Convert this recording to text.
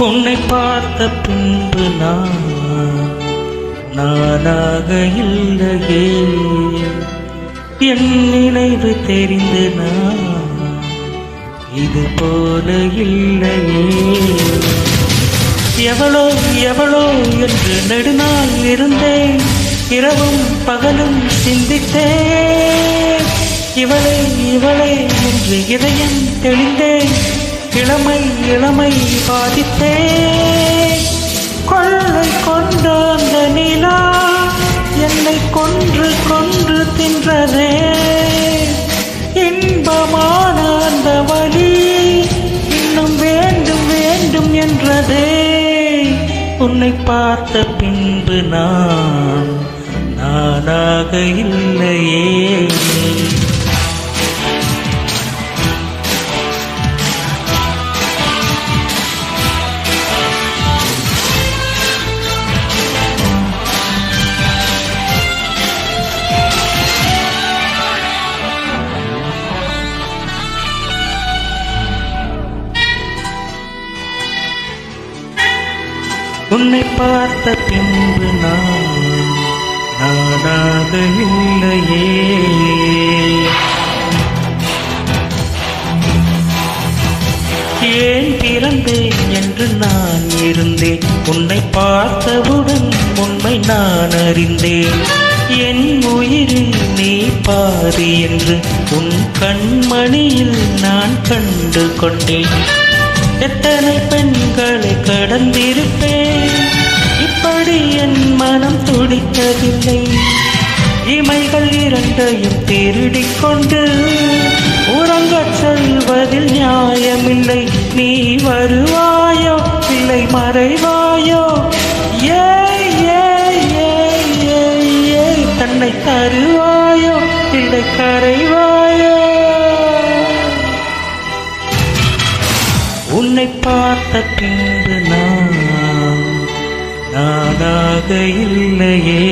உன்னை பார்த்த பின்பு நானாக இல்லையே, என் நினைவு தெரிந்து இது போல இல்லையே. எவளோ எவளோ என்று நெடுநாள் இருந்தேன், இரவும் பகலும் சிந்தித்தேன். இவளே இவளே என்று இதயம் தெளிந்தேன், இளமை இளமை பாதித்தேன். கொள்ளை கொண்ட அந்த நிலா என்னை கொன்று கொன்று தின்றதே, இன்பமான அந்த வலி இன்னும் வேண்டும் வேண்டும் என்றதே. உன்னை பார்த்த பின்பு நானாக இல்லையே. உன்னை பார்த்த பின்பு நானாக இல்லையே. ஏன் பிறந்தேன் என்று நான் இருந்தேன், உன்னை பார்த்தவுடன் உண்மை நான் அறிந்தேன். என் உயிரில் நீ பாதி என்று உன் கண்மணியில் நான் கண்டு கொண்டேன். எத்தனை பெண்களை கடந்திருப்பேன், இப்படி என் மனம் துடிக்கவில்லை. இமைகள் இரண்டையும் திருடிக்கொண்டு உறங்கச் சொல்வதில் நியாயமில்லை. நீ வருவாயோ இல்லை மறைவாயோ, ஏ ஏ ஏ ஏ ஏ தன்னை தருவாயோ இல்லை கரைவாயோ. உன்னை பார்த்த பின்பு நானாக இல்லையே.